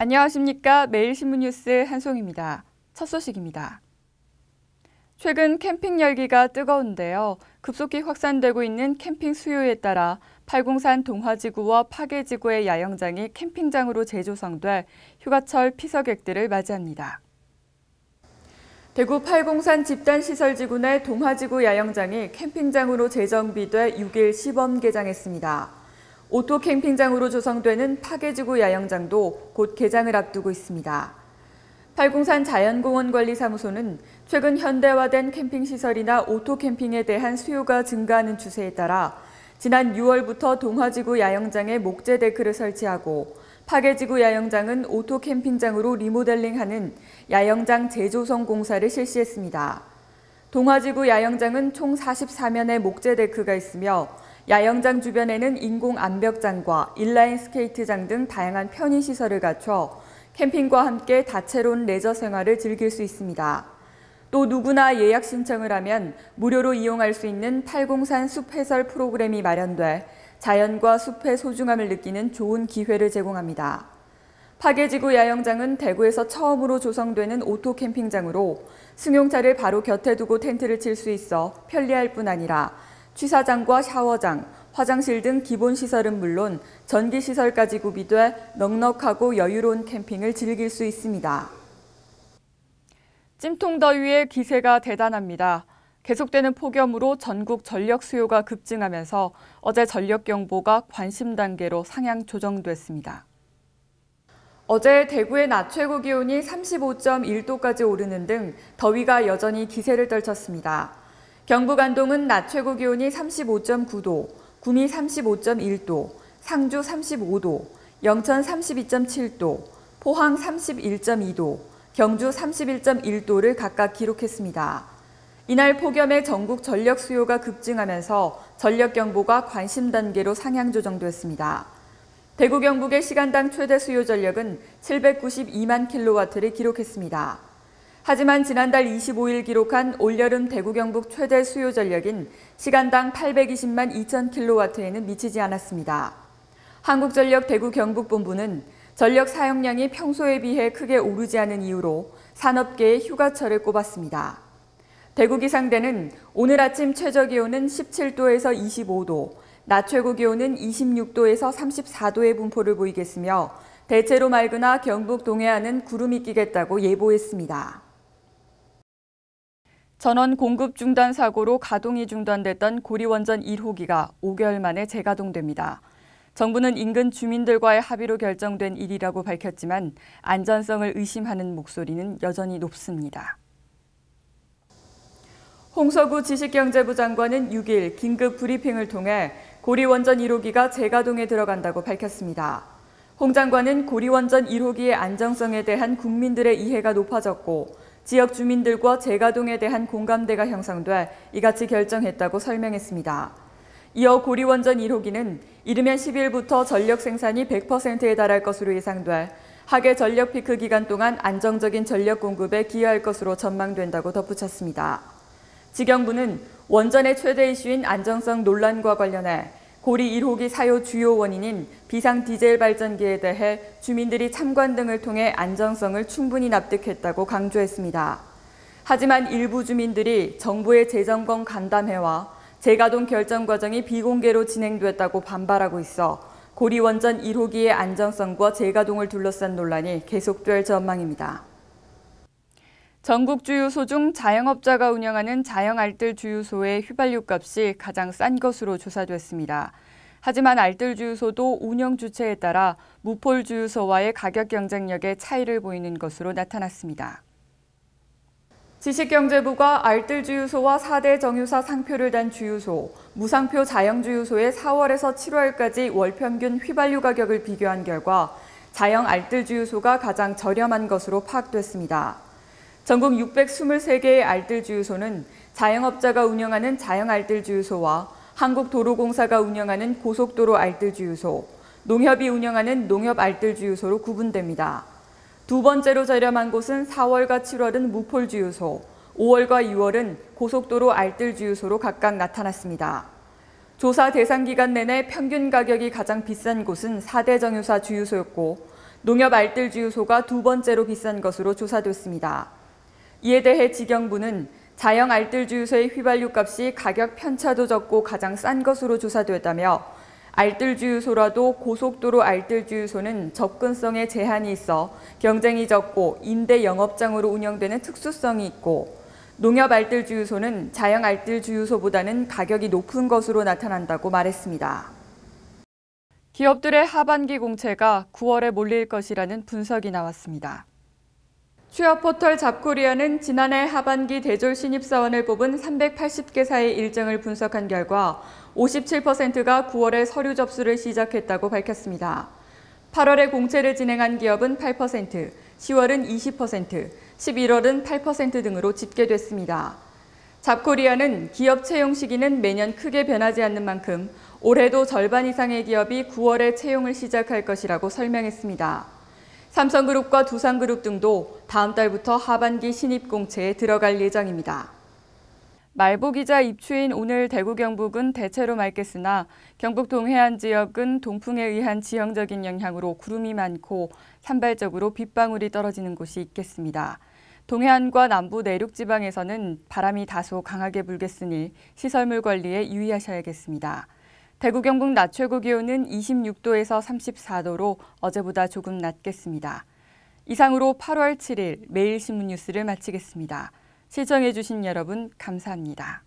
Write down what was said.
안녕하십니까. 매일신문 뉴스 한송입니다. 첫 소식입니다. 최근 캠핑 열기가 뜨거운데요. 급속히 확산되고 있는 캠핑 수요에 따라 팔공산 동화지구와 파계지구의 야영장이 캠핑장으로 재조성돼 휴가철 피서객들을 맞이합니다. 대구 팔공산 집단시설지구 내 동화지구 야영장이 캠핑장으로 재정비돼 6일 시범 개장했습니다. 오토 캠핑장으로 조성되는 파계지구 야영장도 곧 개장을 앞두고 있습니다. 팔공산 자연공원관리사무소는 최근 현대화된 캠핑시설이나 오토 캠핑에 대한 수요가 증가하는 추세에 따라 지난 6월부터 동화지구 야영장에 목재 데크를 설치하고 파계지구 야영장은 오토 캠핑장으로 리모델링하는 야영장 재조성 공사를 실시했습니다. 동화지구 야영장은 총 44면의 목재 데크가 있으며 야영장 주변에는 인공 암벽장과 인라인 스케이트장 등 다양한 편의시설을 갖춰 캠핑과 함께 다채로운 레저 생활을 즐길 수 있습니다. 또 누구나 예약 신청을 하면 무료로 이용할 수 있는 팔공산 숲 해설 프로그램이 마련돼 자연과 숲의 소중함을 느끼는 좋은 기회를 제공합니다. 파계지구 야영장은 대구에서 처음으로 조성되는 오토 캠핑장으로 승용차를 바로 곁에 두고 텐트를 칠 수 있어 편리할 뿐 아니라 취사장과 샤워장, 화장실 등 기본 시설은 물론 전기 시설까지 구비돼 넉넉하고 여유로운 캠핑을 즐길 수 있습니다. 찜통더위의 기세가 대단합니다. 계속되는 폭염으로 전국 전력 수요가 급증하면서 어제 전력경보가 관심 단계로 상향 조정됐습니다. 어제 대구의 낮 최고 기온이 35.1도까지 오르는 등 더위가 여전히 기세를 떨쳤습니다. 경북 안동은 낮 최고 기온이 35.9도, 구미 35.1도, 상주 35도, 영천 32.7도, 포항 31.2도, 경주 31.1도를 각각 기록했습니다. 이날 폭염에 전국 전력 수요가 급증하면서 전력경보가 관심 단계로 상향 조정됐습니다. 대구 경북의 시간당 최대 수요 전력은 792만 킬로와트를 기록했습니다. 하지만 지난달 25일 기록한 올여름 대구 경북 최대 수요 전력인 시간당 820만 2천 킬로와트에는 미치지 않았습니다. 한국전력 대구 경북본부는 전력 사용량이 평소에 비해 크게 오르지 않은 이유로 산업계의 휴가철을 꼽았습니다. 대구기상대는 오늘 아침 최저기온은 17도에서 25도, 낮 최고 기온은 26도에서 34도의 분포를 보이겠으며 대체로 맑으나 경북 동해안은 구름이 끼겠다고 예보했습니다. 전원 공급 중단 사고로 가동이 중단됐던 고리원전 1호기가 5개월 만에 재가동됩니다. 정부는 인근 주민들과의 합의로 결정된 일이라고 밝혔지만 안전성을 의심하는 목소리는 여전히 높습니다. 홍석우 지식경제부 장관은 6일 긴급 브리핑을 통해 고리원전 1호기가 재가동에 들어간다고 밝혔습니다. 홍 장관은 고리원전 1호기의 안정성에 대한 국민들의 이해가 높아졌고 지역 주민들과 재가동에 대한 공감대가 형성돼 이같이 결정했다고 설명했습니다. 이어 고리원전 1호기는 이르면 10일부터 전력 생산이 100%에 달할 것으로 예상돼 하계 전력 피크 기간 동안 안정적인 전력 공급에 기여할 것으로 전망된다고 덧붙였습니다. 지경부는 원전의 최대 이슈인 안정성 논란과 관련해 고리 1호기 사요 주요 원인인 비상 디젤 발전기에 대해 주민들이 참관 등을 통해 안정성을 충분히 납득했다고 강조했습니다. 하지만 일부 주민들이 정부의 재점검 간담회와 재가동 결정 과정이 비공개로 진행됐다고 반발하고 있어 고리 원전 1호기의 안정성과 재가동을 둘러싼 논란이 계속될 전망입니다. 전국 주유소 중 자영업자가 운영하는 자영 알뜰 주유소의 휘발유 값이 가장 싼 것으로 조사됐습니다. 하지만 알뜰 주유소도 운영 주체에 따라 무폴 주유소와의 가격 경쟁력에 차이를 보이는 것으로 나타났습니다. 지식경제부가 알뜰 주유소와 4대 정유사 상표를 단 주유소, 무상표 자영 주유소의 4월에서 7월까지 월 평균 휘발유 가격을 비교한 결과 자영 알뜰 주유소가 가장 저렴한 것으로 파악됐습니다. 전국 623개의 알뜰 주유소는 자영업자가 운영하는 자영 알뜰 주유소와 한국도로공사가 운영하는 고속도로 알뜰 주유소, 농협이 운영하는 농협 알뜰 주유소로 구분됩니다. 두 번째로 저렴한 곳은 4월과 7월은 무폴 주유소, 5월과 6월은 고속도로 알뜰 주유소로 각각 나타났습니다. 조사 대상 기간 내내 평균 가격이 가장 비싼 곳은 4대 정유사 주유소였고 농협 알뜰주유소가 두 번째로 비싼 것으로 조사됐습니다. 이에 대해 직영부는 자영 알뜰주유소의 휘발유 값이 가격 편차도 적고 가장 싼 것으로 조사됐다며 알뜰주유소라도 고속도로 알뜰주유소는 접근성에 제한이 있어 경쟁이 적고 임대 영업장으로 운영되는 특수성이 있고 농협 알뜰주유소는 자영 알뜰주유소보다는 가격이 높은 것으로 나타난다고 말했습니다. 기업들의 하반기 공채가 9월에 몰릴 것이라는 분석이 나왔습니다. 취업포털 잡코리아는 지난해 하반기 대졸 신입사원을 뽑은 380개사의 일정을 분석한 결과 57%가 9월에 서류 접수를 시작했다고 밝혔습니다. 8월에 공채를 진행한 기업은 8%, 10월은 20%, 11월은 8% 등으로 집계됐습니다. 잡코리아는 기업 채용 시기는 매년 크게 변하지 않는 만큼 올해도 절반 이상의 기업이 9월에 채용을 시작할 것이라고 설명했습니다. 삼성그룹과 두산그룹 등도 다음 달부터 하반기 신입 공채에 들어갈 예정입니다. 말복이자 입추인 오늘 대구 경북은 대체로 맑겠으나 경북 동해안 지역은 동풍에 의한 지형적인 영향으로 구름이 많고 산발적으로 빗방울이 떨어지는 곳이 있겠습니다. 동해안과 남부 내륙 지방에서는 바람이 다소 강하게 불겠으니 시설물 관리에 유의하셔야겠습니다. 대구 경북 낮 최고 기온은 26도에서 34도로 어제보다 조금 낮겠습니다. 이상으로 8월 7일 매일신문 뉴스를 마치겠습니다. 시청해주신 여러분 감사합니다.